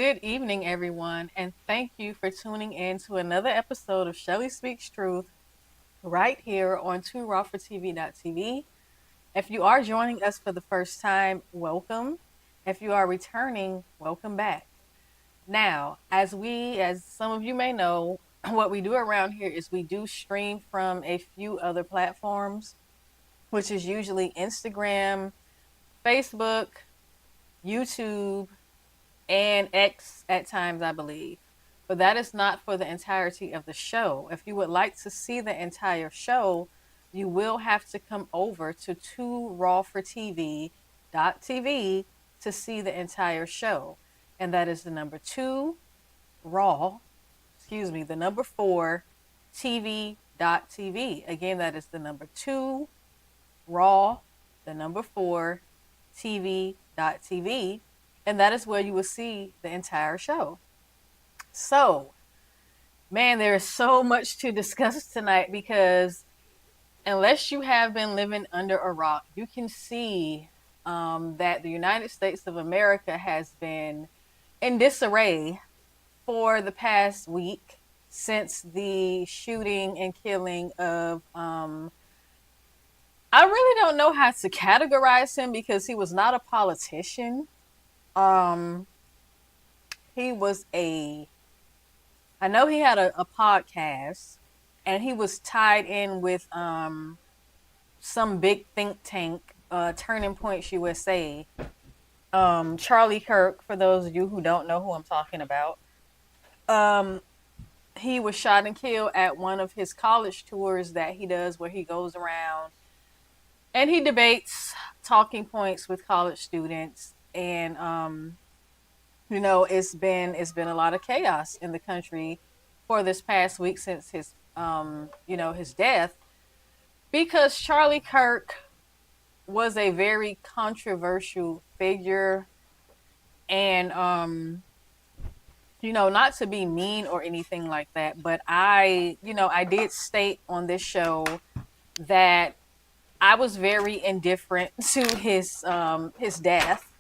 Good evening, everyone, and thank you for tuning in to another episode of Shelley Speaks Truth right here on 2rawfortv.tv. If you are joining us for the first time, welcome. If you are returning, welcome back. Now, as some of you may know, what we do around here is we do stream from a few other platforms, which is usually Instagram, Facebook, YouTube, and X at times, I believe. But that is not for the entirety of the show. If you would like to see the entire show, you will have to come over to 2rawfortv.tv to see the entire show. And that is the number 2 raw, the number 4 tv.tv. Again, that is the number 2 raw, the number 4 tv.tv. And that is where you will see the entire show. So, man, there is so much to discuss tonight because unless you have been living under a rock, you can see that the United States of America has been in disarray for the past week since the shooting and killing of, I really don't know how to categorize him because he was not a politician. He was I know he had a podcast and he was tied in with some big think tank, Turning Points USA. Charlie Kirk, for those of you who don't know who I'm talking about. He was shot and killed at one of his college tours that he does where he goes around and he debates talking points with college students. And it's been a lot of chaos in the country for this past week since his death, because Charlie Kirk was a very controversial figure. And not to be mean or anything like that, but I did state on this show that I was very indifferent to his death.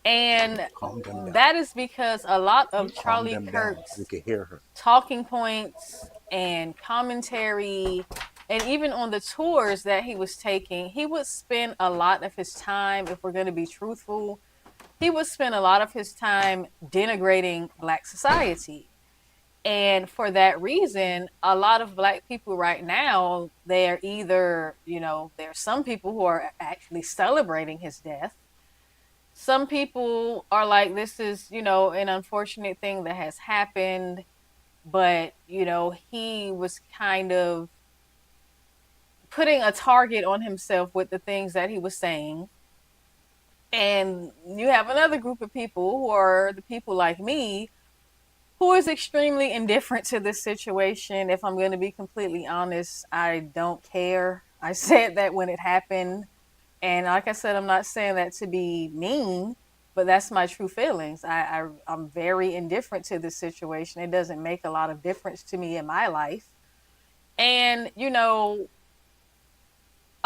And that is because a lot of Charlie Kirk's talking points and commentary, and even on the tours that he was taking, he would spend a lot of his time, if we're going to be truthful, he would spend a lot of his time denigrating Black society. And for that reason, a lot of Black people right now, they're either, there's some people who are actually celebrating his death. Some people are like, this is, an unfortunate thing that has happened. But, he was kind of putting a target on himself with the things that he was saying. And you have another group of people who are the people like me, who is extremely indifferent to this situation. If I'm going to be completely honest, I don't care. I said that when it happened. And like I said, I'm not saying that to be mean, but that's my true feelings. I'm very indifferent to this situation. It doesn't make a lot of difference to me in my life. And,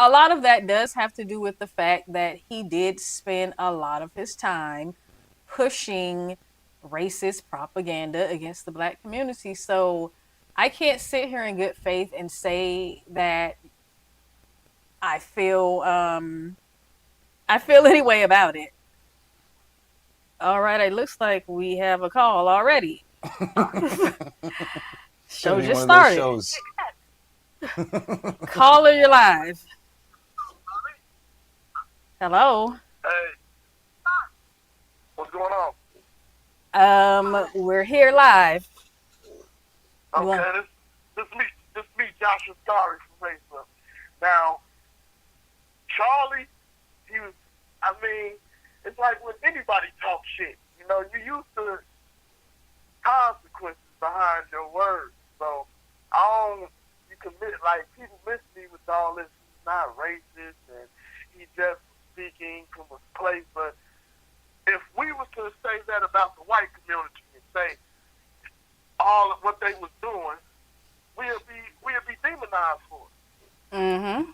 a lot of that does have to do with the fact that he did spend a lot of his time pushing racist propaganda against the Black community. So I can't sit here in good faith and say that I feel any way about it. All right, it looks like we have a call already. Show just started. Caller, you're live. Hello. Hey. What's going on? We're here live. Okay, this is me, Joshua Story from Facebook. Now, Charlie, it's like when anybody talks shit, you used to consequences behind your words. So, people miss me with all this, he's not racist, and he just speaking from a place, but if we was to say that about the white community and say all of what they was doing, we'd be demonized for it. Mm-hmm.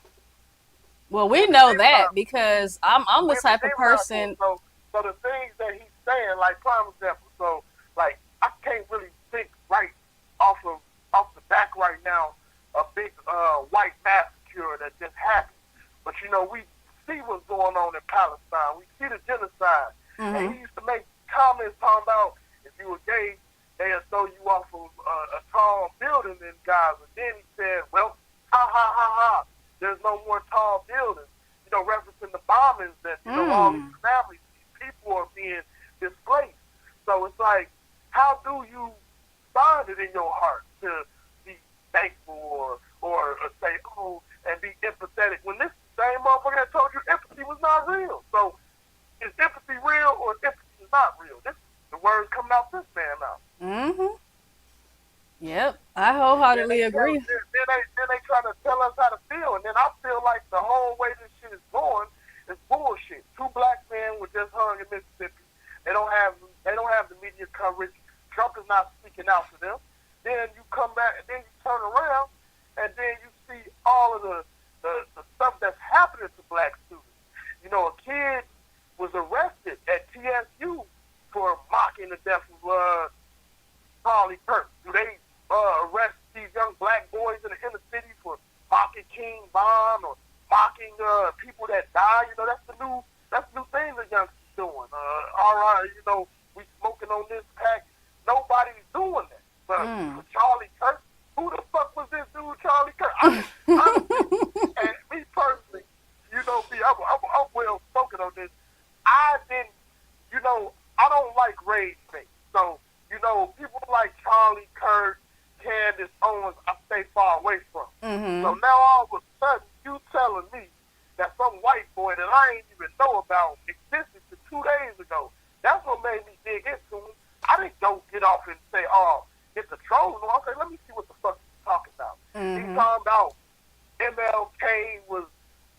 Well, we know that because I'm the type of person. So the things that he's saying, like prime example. So throw you off of a tall building in Gaza. Then he said, well, ha ha ha ha, there's no more tall buildings. Referencing the bombings that, all these families, these people are being displaced. So it's like, how do you find it in your heart to be thankful or say, oh, and be empathetic when this same motherfucker that told you empathy was not real? So is empathy real or empathy is not real? This is the words coming out this man now. Mm-hmm. Yep, I wholeheartedly agree. Then they try to tell us how to feel, and then I feel like the whole way this shit is going is bullshit. 2 black men were just hung in Mississippi. They don't have the media coverage. Trump is not speaking out for them. Then you come back, and then you turn around, and then you see all of the stuff that's happening to black students. A kid was arrested at TSU for mocking the death of Charlie Kirk. Do they arrest these young black boys in the inner city for mocking King Von or mocking people that die? That's the new thing the youngsters doing. All right, we smoking on this pack. Nobody's doing that. But for Charlie Kirk, who the fuck was this dude, Charlie Kirk? And me personally, I'm well spoken on this. I didn't, I don't like rage things. So, people like Charlie Kirk, Candace Owens, I stay far away from. Mm-hmm. So now all of a sudden, you telling me that some white boy that I ain't even know about existed to 2 days ago. That's what made me dig into him. I didn't go get off and say, oh, it's a troll. No, I say, let me see what the fuck he's talking about. Mm-hmm. He's talking about MLK was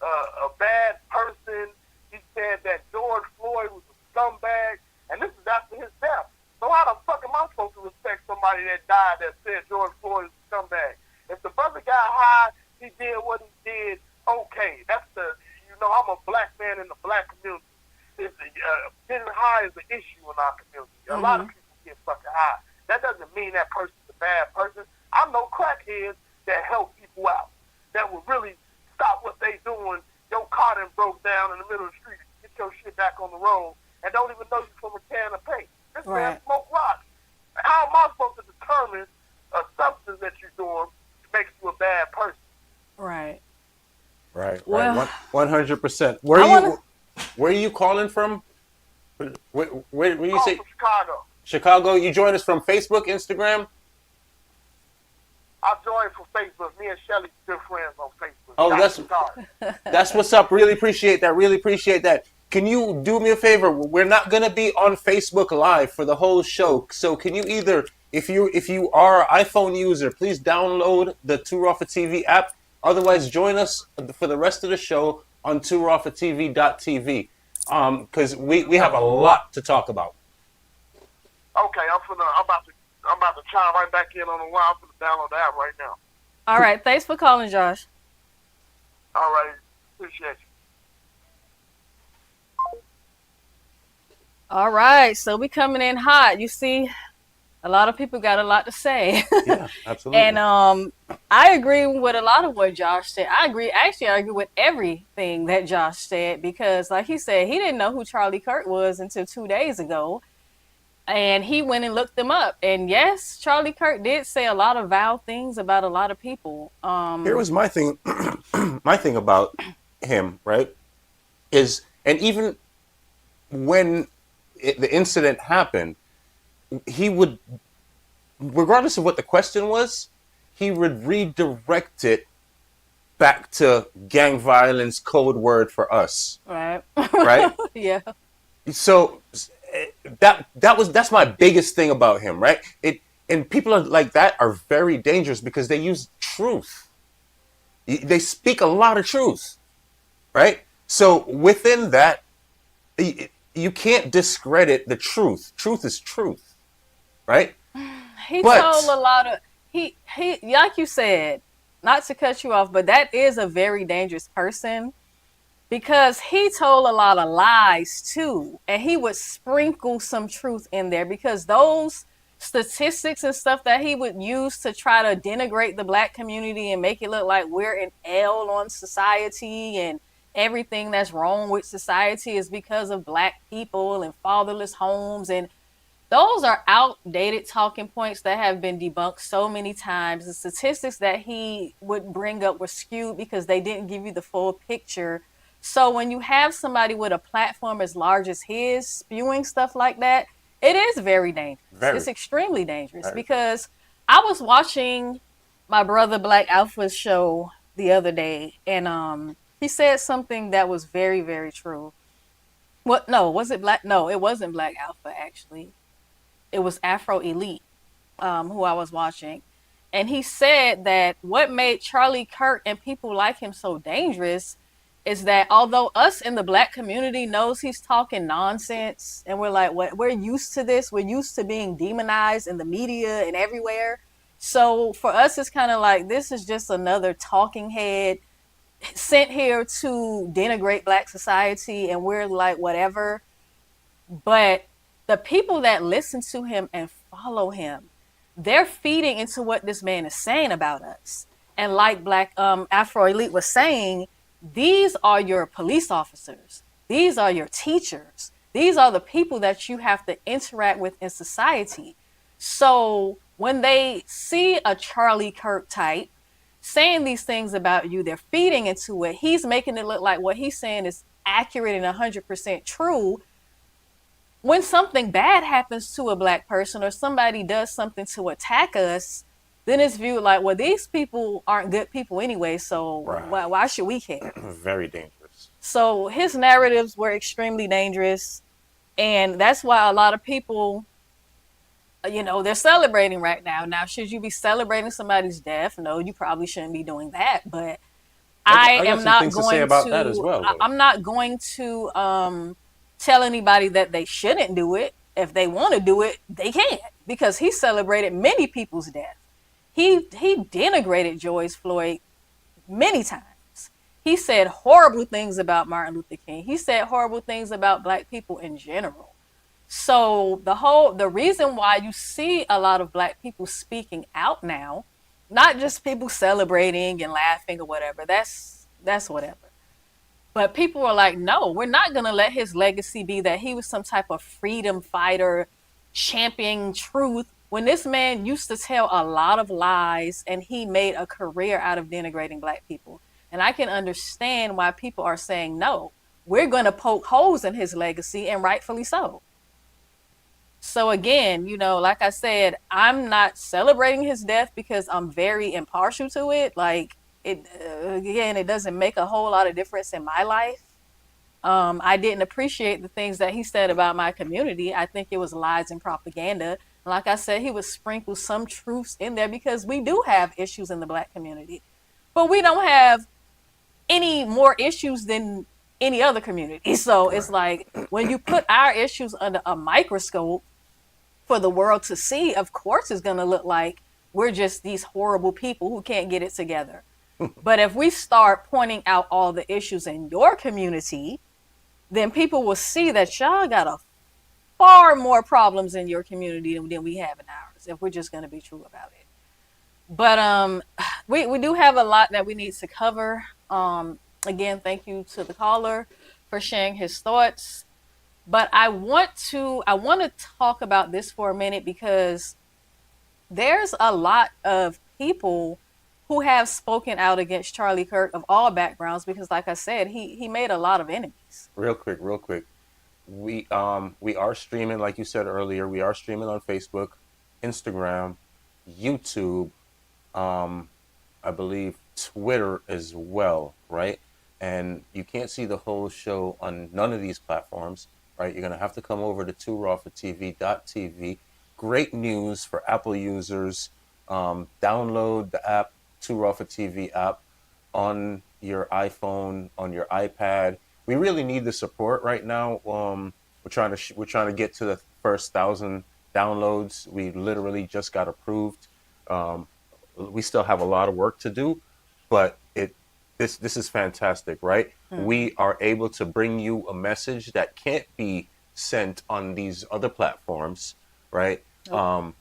a bad person. He said that George Floyd was a scumbag, and this is after his death. So how the fuck am I supposed to respect somebody that died that said George Floyd is a scumbag? If the brother got high, he did what he did, okay. That's I'm a black man in the black community. Getting high is an issue in our community. A lot of people get fucking high. That doesn't mean that person's a bad person. I know crackheads that help people out, that will really stop what they doing. Your car done broke down in the middle of the street. Get your shit back on the road and don't even know you from a can of paint. This man smoke rocks. How am I supposed to determine a substance that you're doing makes you a bad person? Right. Right. Well, 100%. Where are you calling from? Where you say? From Chicago. Chicago. You join us from Facebook, Instagram. I joined from Facebook. Me and Shelley good friends on Facebook. Oh, that's what's up. Really appreciate that. Can you do me a favor? We're not gonna be on Facebook Live for the whole show. So can you either, if you are an iPhone user, please download the Too Raw for TV app. Otherwise, join us for the rest of the show on toorawfortv.tv. Because we have a lot to talk about. Okay, I'm about to chime right back in on the line. I'm gonna download the app right now. All right, thanks for calling, Josh. All right, appreciate you. All right, so we coming in hot. You see, a lot of people got a lot to say. Yeah, absolutely. And I agree with a lot of what Josh said. I agree with everything that Josh said, because like he said, he didn't know who Charlie Kirk was until 2 days ago. And he went and looked them up. And yes, Charlie Kirk did say a lot of vile things about a lot of people. Here was my thing. My thing about him, right, is, and even when the incident happened, he would, regardless of what the question was, he would redirect it back to gang violence, code word for us. Right. Right? Yeah. So that's my biggest thing about him, right? And people like that are very dangerous because they use truth. They speak a lot of truth, right? So within that, you can't discredit the truth. Truth is truth, right? He told a lot of, he like you said, not to cut you off, but that is a very dangerous person, because he told a lot of lies too, and he would sprinkle some truth in there, because those statistics and stuff that he would use to try to denigrate the black community and make it look like we're an L on society and everything that's wrong with society is because of black people and fatherless homes. And those are outdated talking points that have been debunked so many times. The statistics that he would bring up were skewed because they didn't give you the full picture. So when you have somebody with a platform as large as his spewing stuff like that, it is very dangerous. Very, It's extremely dangerous very. because I was watching my brother Black Alpha's show the other day, and he said something that was very, very true. What? No, was it Black? No, it wasn't Black Alpha actually. It was Afro Elite, who I was watching, and he said that what made Charlie Kirk and people like him so dangerous is that although us in the black community knows he's talking nonsense, and we're like, what? We're used to this. We're used to being demonized in the media and everywhere. So for us, it's kind of like this is just another talking head sent here to denigrate black society, and we're like, whatever. But the people that listen to him and follow him, they're feeding into what this man is saying about us. And like Black Afro Elite was saying, these are your police officers. These are your teachers. These are the people that you have to interact with in society. So when they see a Charlie Kirk type saying these things about you, they're feeding into it. He's making it look like what he's saying is accurate and 100% true. When something bad happens to a black person or somebody does something to attack us, then it's viewed like, well, these people aren't good people anyway, so Right. why should we care? Very dangerous. So his narratives were extremely dangerous, and that's why a lot of people, they're celebrating right now. Now, should you be celebrating somebody's death? No, you probably shouldn't be doing that, but I got am some not things to say going about that as to. well, though. I'm not going to tell anybody that they shouldn't do it. If they want to do it, they can, because he celebrated many people's death. He denigrated George Floyd many times. He said horrible things about Martin Luther King. He said horrible things about black people in general. So the reason why you see a lot of black people speaking out now, not just people celebrating and laughing or whatever, that's whatever. But people are like, no, we're not going to let his legacy be that he was some type of freedom fighter, championing truth, when this man used to tell a lot of lies and he made a career out of denigrating black people. And I can understand why people are saying, no, we're going to poke holes in his legacy, and rightfully so. So again, like I said, I'm not celebrating his death because I'm very impartial to it. Like it doesn't make a whole lot of difference in my life. I didn't appreciate the things that he said about my community. I think it was lies and propaganda. Like I said, he would sprinkle some truths in there because we do have issues in the black community, but we don't have any more issues than any other community. So it's like when you put our issues under a microscope for the world to see, of course it's going to look like we're just these horrible people who can't get it together. But if we start pointing out all the issues in your community, then people will see that y'all got a far more problems in your community than we have in ours, if we're just going to be true about it. But we do have a lot that we need to cover. Again, thank you to the caller for sharing his thoughts. But I want to talk about this for a minute because there's a lot of people who have spoken out against Charlie Kirk of all backgrounds because, like I said, he made a lot of enemies. Real quick. We are streaming, like you said earlier. We are streaming on Facebook, Instagram, YouTube, I believe Twitter as well, right? And you can't see the whole show on none of these platforms, right? You're gonna have to come over to 2rawfortv.tv. Great news for Apple users. Download the app, 2Raw for TV app, on your iPhone, on your iPad. We really need the support right now. We're trying to get to the first 1,000 downloads. We literally just got approved. We still have a lot of work to do, but this is fantastic, right? We are able to bring you a message that can't be sent on these other platforms, right? Nope.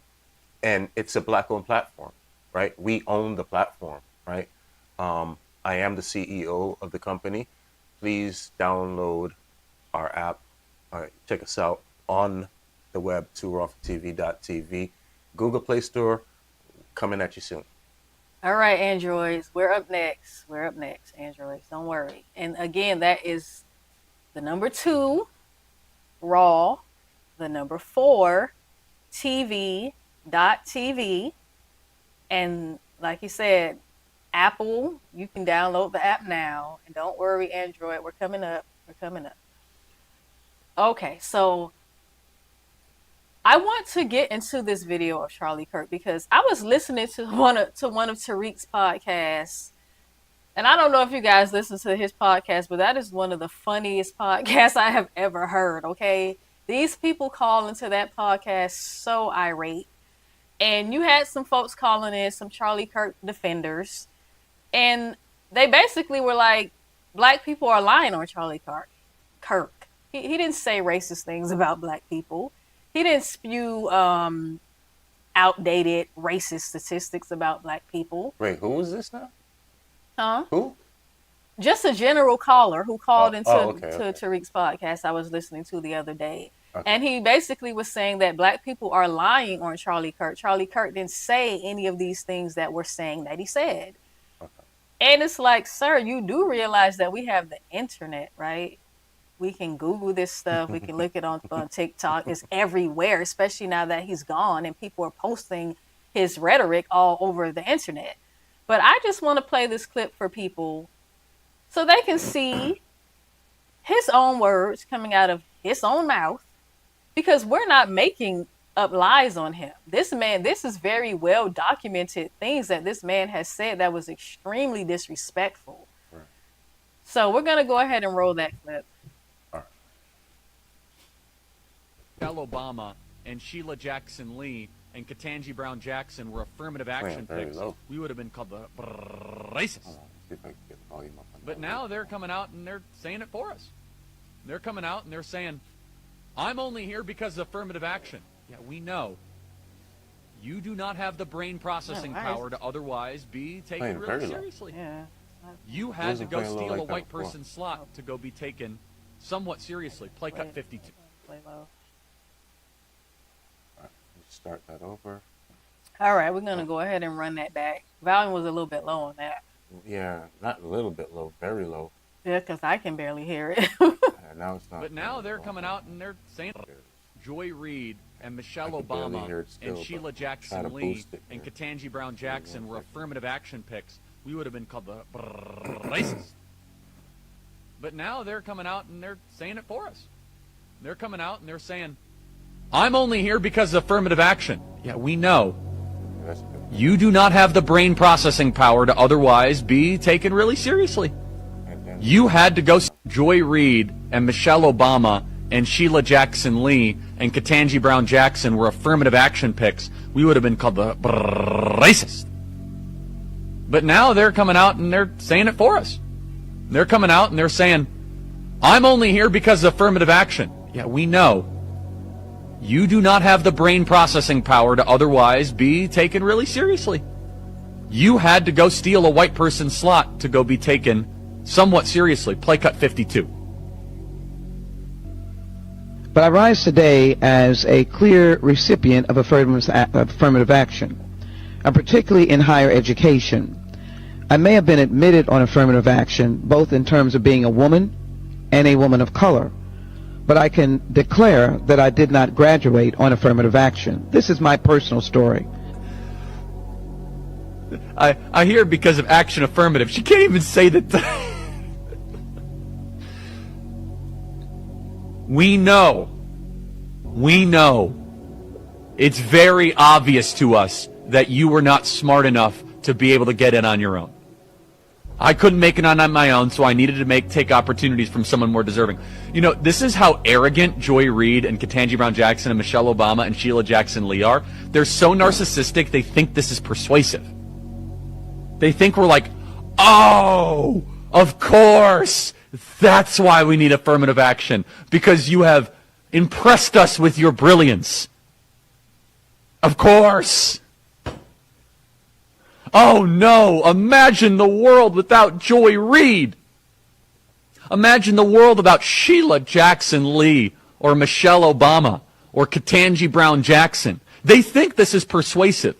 And it's a black-owned platform, right? We own the platform, right? I am the CEO of the company. Please download our app. Check us out on the web, TooRawForTV.tv. Google Play Store, coming at you soon. All right, Androids, we're up next. We're up next, Androids. Don't worry. And again, that is the number 2, Raw, the number 4, TV.tv. And like you said, Apple, you can download the app now. And don't worry, Android, we're coming up. We're coming up. Okay, so I want to get into this video of Charlie Kirk because I was listening to one of Tariq's podcasts. And I don't know if you guys listen to his podcast, but that is one of the funniest podcasts I have ever heard, okay? These people call into that podcast so irate. And you had some folks calling in, some Charlie Kirk defenders. And they basically were like, black people are lying on Charlie Kirk. He didn't say racist things about black people. He didn't spew outdated racist statistics about black people. Wait, who was this now? Huh? Who? Just a general caller who called into okay. Tariq's podcast I was listening to the other day. Okay. And he basically was saying that black people are lying on Charlie Kirk. Charlie Kirk didn't say any of these things that we're saying that he said. Okay. And it's like, sir, you do realize that we have the internet, right? We can Google this stuff. We can look it on TikTok. It's everywhere, especially now that he's gone and people are posting his rhetoric all over the internet. But I just want to play this clip for people so they can see his own words coming out of his own mouth, because we're not making up lies on him. This is very well documented things that this man has said that was extremely disrespectful. Right. So we're going to go ahead and roll that clip. Michelle Obama and Sheila Jackson Lee and Ketanji Brown Jackson were affirmative action picks, we would have been called the racists. But now they're coming out and they're saying it for us. They're coming out and they're saying, I'm only here because of affirmative action. Yeah, we know. You do not have the brain processing power to otherwise be taken really seriously. Yeah. You had to go steal a white person's slot to go be taken somewhat seriously. Play cut 52. Play low. Start that over. All right, we're going to go ahead and run that back. Volume was a little bit low on that. Yeah, not a little bit low, very low. Yeah, because I can barely hear it. Now it's not. But now they're coming out and they're saying Joy Reid and Michelle Obama and Sheila Jackson Lee and Ketanji Brown Jackson were affirmative action picks, we would have been called the racists. But now they're coming out and they're saying it for us. They're coming out and they're saying, I'm only here because of affirmative action. Yeah, we know. You do not have the brain processing power to otherwise be taken really seriously. You had to go. Joy Reid and Michelle Obama and Sheila Jackson Lee and Ketanji Brown Jackson were affirmative action picks, we would have been called the racist. But now they're coming out and they're saying it for us. They're coming out and they're saying, I'm only here because of affirmative action. Yeah, we know. You do not have the brain processing power to otherwise be taken really seriously. You had to go steal a white person's slot to go be taken somewhat seriously. Play cut 52. But I rise today as a clear recipient of affirmative action, and particularly in higher education. I may have been admitted on affirmative action, both in terms of being a woman and a woman of color, but I can declare that I did not graduate on affirmative action. This is my personal story. I hear because of action affirmative. She can't even say that. We know. It's very obvious to us that you were not smart enough to be able to get in on your own. I couldn't make it on my own, so I needed to take opportunities from someone more deserving. You know, this is how arrogant Joy Reid and Ketanji Brown Jackson and Michelle Obama and Sheila Jackson Lee are. They're so narcissistic, they think this is persuasive. They think we're like, oh, of course, that's why we need affirmative action, because you have impressed us with your brilliance. Of course. Oh no, imagine the world without Joy Reid. Imagine the world without Sheila Jackson Lee or Michelle Obama or Ketanji Brown Jackson. They think this is persuasive.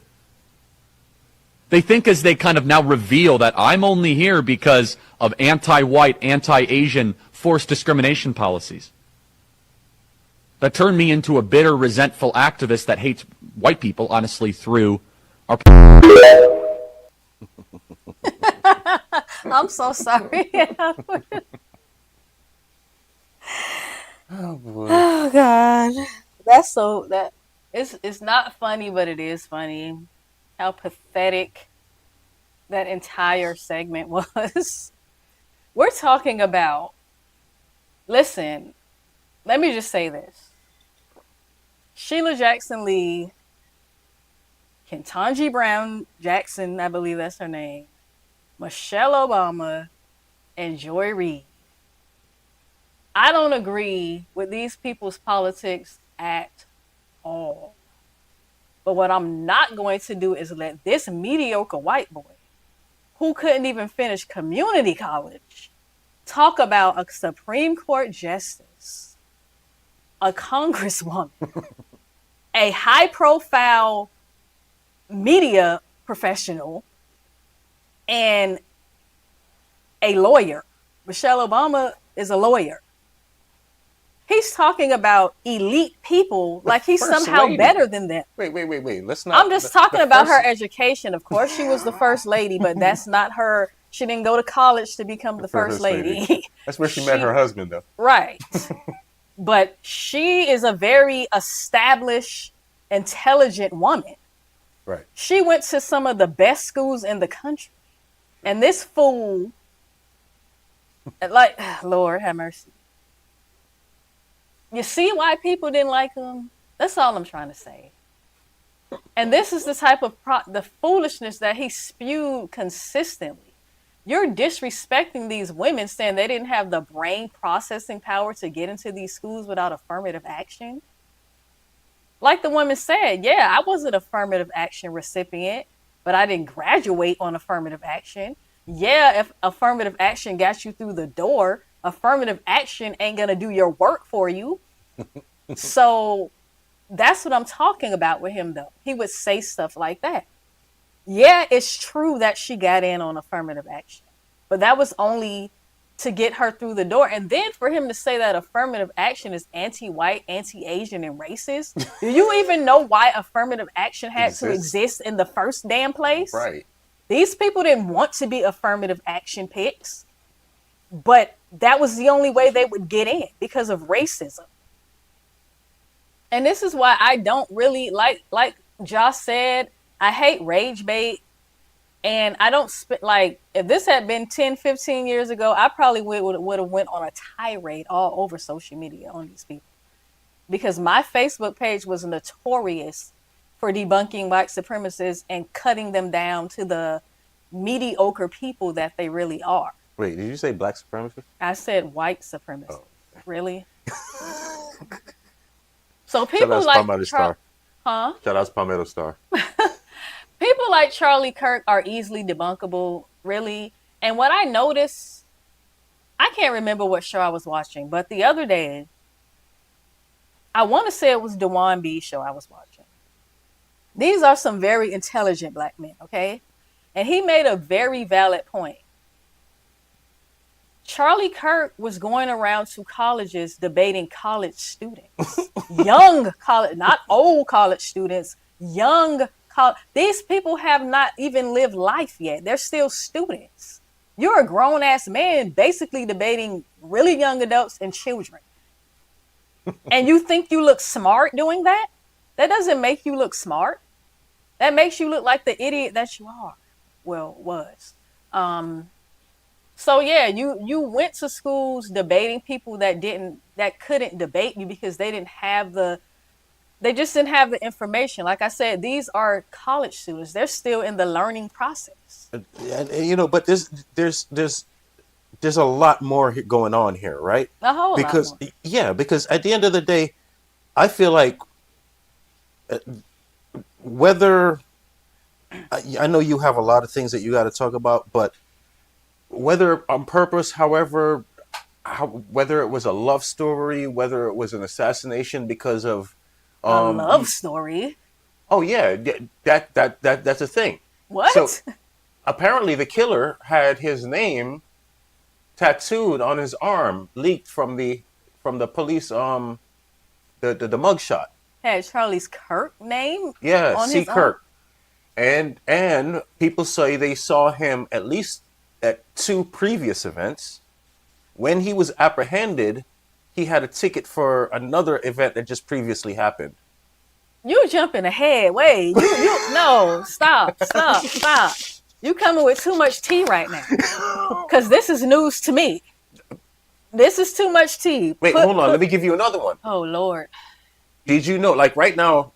They think as they kind of now reveal that I'm only here because of anti-white, anti-Asian forced discrimination policies that turn me into a bitter, resentful activist that hates white people, honestly, through our... I'm so sorry. Oh boy. Oh God, that's so that it's not funny, but it is funny how pathetic that entire segment was. We're talking about. Listen, let me just say this: Sheila Jackson Lee, Ketanji Brown Jackson, I believe that's her name, Michelle Obama, and Joy Reid. I don't agree with these people's politics at all. But what I'm not going to do is let this mediocre white boy, who couldn't even finish community college, talk about a Supreme Court justice, a congresswoman, a high-profile media professional, and a lawyer. Michelle Obama is a lawyer. He's talking about elite people like he's somehow better than them. Wait. Let's not. I'm just talking about her education. Of course, she was the first lady, but that's not her. She didn't go to college to become the first lady. That's where she met her husband, though. Right. But she is a very established, intelligent woman. Right. She went to some of the best schools in the country. And this fool, like, Lord have mercy. You see why people didn't like him? That's all I'm trying to say. And this is the type of the foolishness that he spewed consistently. You're disrespecting these women, saying they didn't have the brain processing power to get into these schools without affirmative action. Like the woman said, yeah, I was an affirmative action recipient, but I didn't graduate on affirmative action. Yeah, if affirmative action got you through the door, affirmative action ain't gonna do your work for you. So that's what I'm talking about with him, though. He would say stuff like that. Yeah, it's true that she got in on affirmative action, but that was only to get her through the door. And then for him to say that affirmative action is anti-white, anti-Asian, and racist. Do you even know why affirmative action had to exist in the first damn place? Right. These people didn't want to be affirmative action picks, but that was the only way they would get in because of racism. And this is why I don't really like Josh said, I hate rage bait. And I don't like, if this had been 10, 15 years ago, I probably would have went on a tirade all over social media on these people. Because my Facebook page was notorious for debunking white supremacists and cutting them down to the mediocre people that they really are. Wait, did you say black supremacists? I said white supremacists. Oh. Really? So Shout people out like Palmetto Star. Huh? Shout out Palmetto Star. People like Charlie Kirk are easily debunkable, really. And what I noticed, I can't remember what show I was watching, but the other day, I want to say it was Dewan B's show I was watching. These are some very intelligent black men, okay? And he made a very valid point. Charlie Kirk was going around to colleges debating college students. Young college, not old college students, young college. These people have not even lived life yet. They're still students. You're a grown-ass man basically debating really young adults and children. And you think you look smart doing that? That doesn't make you look smart. That makes you look like the idiot that you are. Well, was. So yeah, you went to schools debating people that couldn't debate you because they just didn't have the information. Like I said, these are college students. They're still in the learning process. And but there's a lot more going on here, right? A whole lot more. Yeah, because at the end of the day, I feel like whether I know you have a lot of things that you got to talk about, but whether on purpose, whether it was a love story, whether it was an assassination because of A love story? Oh yeah, that's a thing. What? So apparently the killer had his name tattooed on his arm, leaked from the police the mugshot. Had Charlie's Kirk name Yeah, on C. his arm? Kirk. And people say they saw him at least at 2 previous events. When he was apprehended, he had a ticket for another event that just previously happened. You jumping ahead. Wait, you no, stop. You coming with too much tea right now. Because this is news to me. This is too much tea. Wait, hold on. Let me give you another one. Oh, Lord. Did you know, like right now,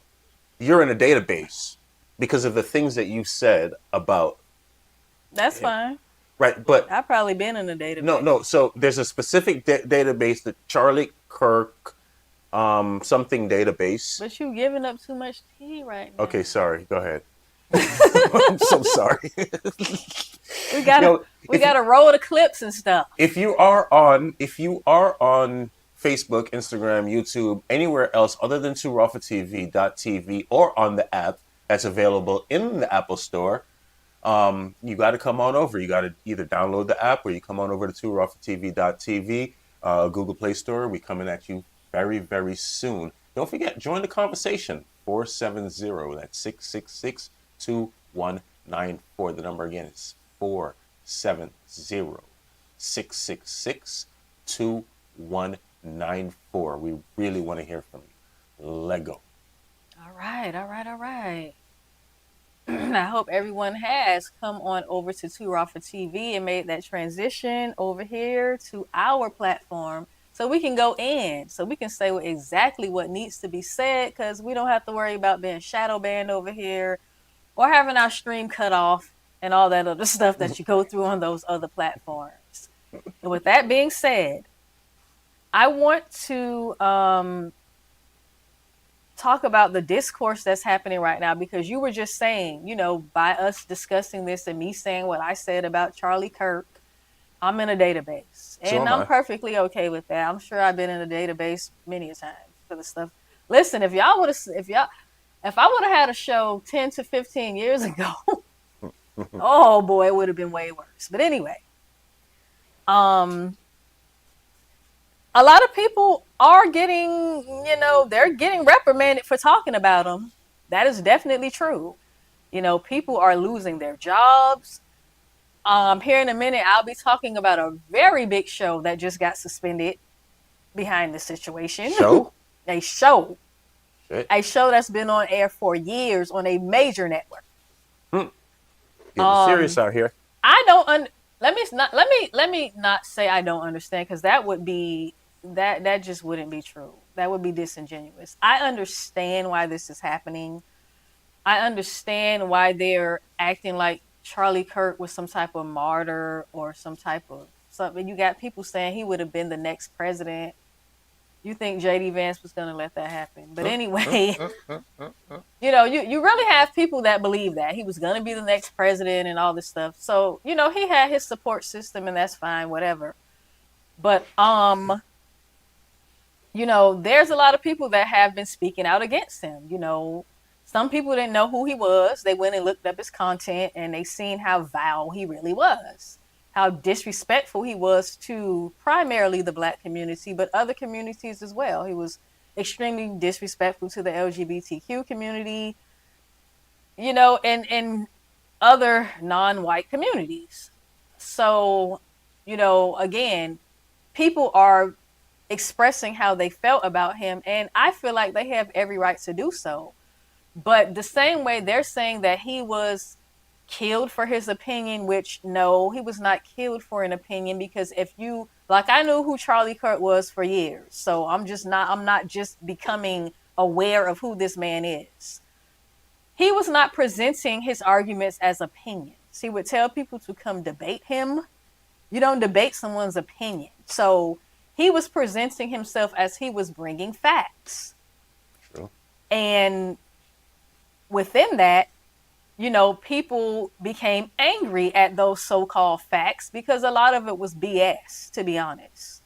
you're in a database because of the things that you said about. That's fine. Right, but I've probably been in a database. No. So there's a specific database, the Charlie Kirk something database. But you giving up too much tea right now. Okay, sorry. Go ahead. I'm so sorry. We gotta roll the clips and stuff. If you are on Facebook, Instagram, YouTube, anywhere else other than TooRawForTV.tv or on the app that's available in the Apple Store, you got to come on over. You got to either download the app or you come on over to TooRawForTV.tv, Google Play Store. We're coming at you very, very soon. Don't forget, join the conversation. 470, that's 666-2194. The number again is 470-666-2194. We really want to hear from you. Lego. All right. I hope everyone has come on over to Too Raw for TV and made that transition over here to our platform so we can go in, so we can say exactly what needs to be said, because we don't have to worry about being shadow banned over here or having our stream cut off and all that other stuff that you go through on those other platforms. And with that being said, I want to talk about the discourse that's happening right now, because you were just saying, by us discussing this and me saying what I said about Charlie Kirk, I'm in a database. So And am I'm I. perfectly okay with that. I'm sure I've been in a database many a times for the stuff. Listen, if I would have had a show 10 to 15 years ago, oh boy, it would have been way worse. But anyway, a lot of people are getting, they're getting reprimanded for talking about them. That is definitely true. People are losing their jobs. Here in a minute, I'll be talking about a very big show that just got suspended behind the situation. Show? A show. Shit. A show that's been on air for years on a major network. Getting serious out here. Let me not say I don't understand, because that would be that just wouldn't be true. That would be disingenuous. I understand why this is happening. I understand why they're acting like Charlie Kirk was some type of martyr or some type of something. You got people saying he would have been the next president. You think J.D. Vance was going to let that happen? But anyway, you really have people that believe that he was going to be the next president and all this stuff. So, he had his support system, and that's fine, whatever. But, there's a lot of people that have been speaking out against him. Some people didn't know who he was. They went and looked up his content, and they seen how vile he really was, how disrespectful he was to primarily the Black community, but other communities as well. He was extremely disrespectful to the LGBTQ community, and other non-white communities. So, again, people are expressing how they felt about him, and I feel like they have every right to do so. But the same way they're saying that he was killed for his opinion, which no, he was not killed for an opinion, because I knew who Charlie Kirk was for years. So I'm not just becoming aware of who this man is. He was not presenting his arguments as opinions. He would tell people to come debate him. You don't debate someone's opinion. So he was presenting himself as he was bringing facts. True. And within that, people became angry at those so-called facts, because a lot of it was BS, to be honest.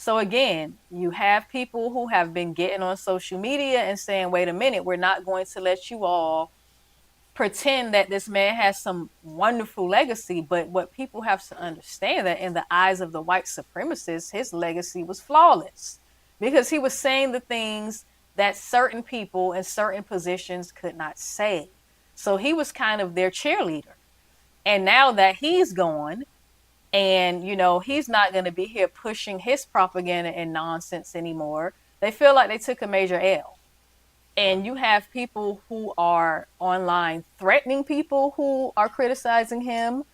So again, you have people who have been getting on social media and saying, wait a minute, we're not going to let you all pretend that this man has some wonderful legacy. But what people have to understand, that in the eyes of the white supremacists, his legacy was flawless, because he was saying the things that certain people in certain positions could not say. So he was kind of their cheerleader. And now that he's gone, and he's not going to be here pushing his propaganda and nonsense anymore, they feel like they took a major L. And you have people who are online threatening people who are criticizing him.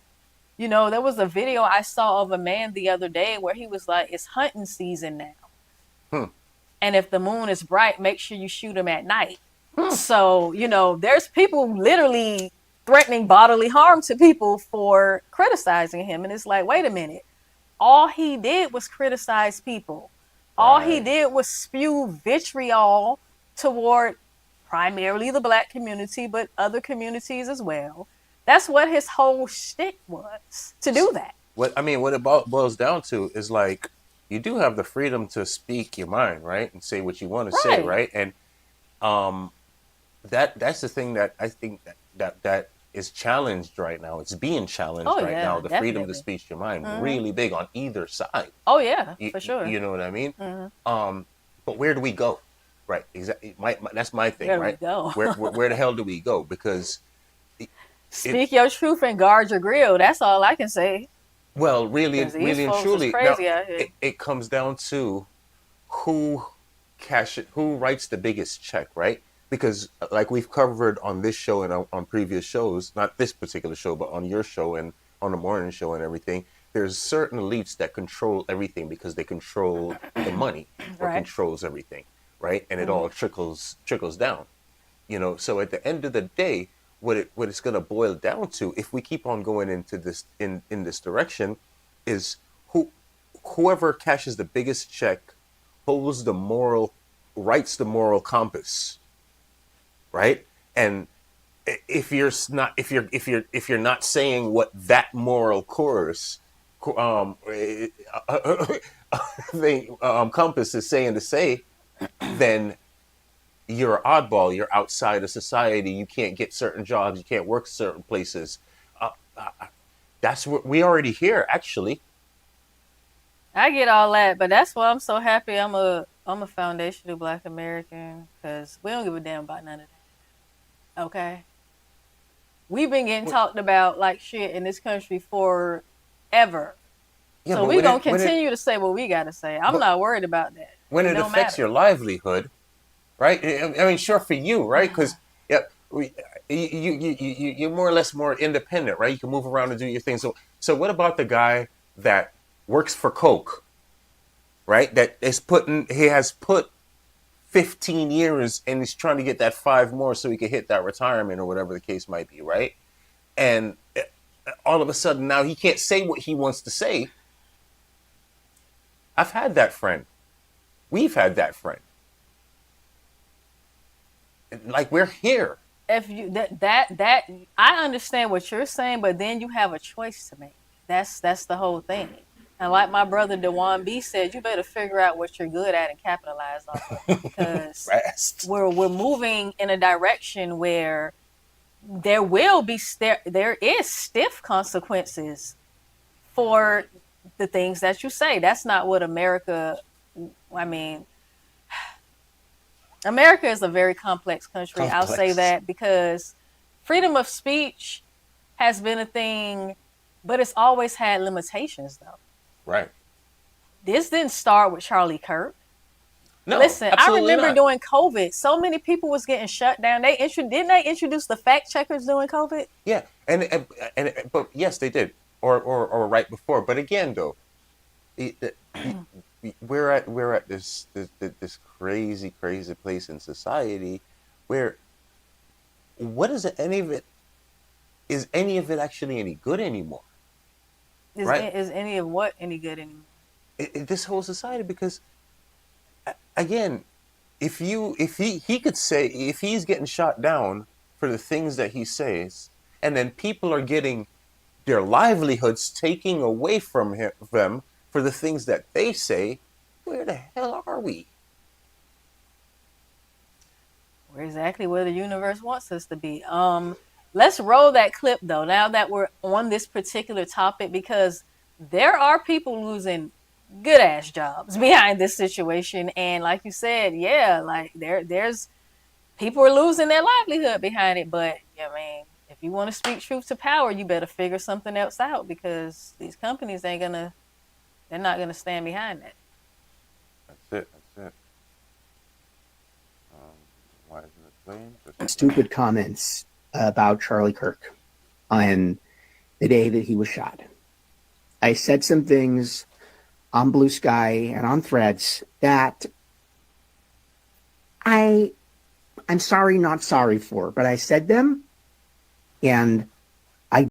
There was a video I saw of a man the other day where he was like, it's hunting season now. And if the moon is bright, make sure you shoot him at night. So, there's people literally threatening bodily harm to people for criticizing him. And it's like, wait a minute. All he did was criticize people. All he did was spew vitriol toward primarily the black community, but other communities as well. That's what his whole shtick was, to do that. What it boils down to is, like, you do have the freedom to speak your mind, right? And say what you want to say, right? And that's the thing that I think that is challenged right now. It's being challenged now. The freedom to speak your mind, really big on either side. Oh yeah, for sure. You know what I mean? But where do we go? Right. Exactly. That's my thing. Right. Where the hell do we go? Because speak your truth and guard your grill. That's all I can say. Well, really and truly, now, it comes down to who writes the biggest check, right? Because like we've covered on this show and on previous shows, not this particular show, but on your show and on the morning show and everything, there's certain elites that control everything because they control the money or controls everything, right? And it all trickles down, So at the end of the day, what it's going to boil down to, if we keep on going into this in this direction, is whoever cashes the biggest check writes the moral compass, right? And if you're not saying what that moral compass is saying to say, then you're an oddball. You're outside of society. You can't get certain jobs. You can't work certain places. That's what we already hear, actually. I get all that, but that's why I'm so happy I'm a foundational Black American, because we don't give a damn about none of that. Okay? We've been getting talked about like shit in this country forever. Yeah, so we're going to continue to say what we got to say. I'm not worried about that. When it affects your livelihood, right? I mean, sure, for you, right? Because you're more or less more independent, right? You can move around and do your thing. So what about the guy that works for Coke, right? He has put 15 years and he's trying to get that 5 more so he can hit that retirement or whatever the case might be, right? And all of a sudden now he can't say what he wants to say. I've had that friend. We've had that friend. Like, we're here. If you that I understand what you're saying, but then you have a choice to make. That's the whole thing. And like my brother Dewan B said, you better figure out what you're good at and capitalize on it, because we're moving in a direction where there is stiff consequences for the things that you say. That's not what America. I mean, America is a very complex country. I'll say that, because freedom of speech has been a thing, but it's always had limitations, though. Right. This didn't start with Charlie Kirk. No, listen, I remember during COVID, so many people was getting shut down. Didn't they introduce the fact checkers during COVID? Yeah, but yes, they did, or right before. But again, though, we're at this crazy place in society where is any of it actually any good anymore? Is any of what any good anymore? This whole society, because again, if he could say, if he's getting shot down for the things that he says, and then people are getting their livelihoods taken away from them for the things that they say, Where the hell are we? We're exactly where the universe wants us to be. Let's roll that clip though, now that we're on this particular topic, because there are people losing good ass jobs behind this situation. And like you said, yeah, like there's people are losing their livelihood behind it. But yeah, man, if you want to speak truth to power, you better figure something else out, because these companies they're not gonna stand behind that. That's it. Why isn't it playing? Stupid comments about Charlie Kirk on the day that he was shot. I said some things on Blue Sky and on Threads that I'm sorry, not sorry for, but I said them, and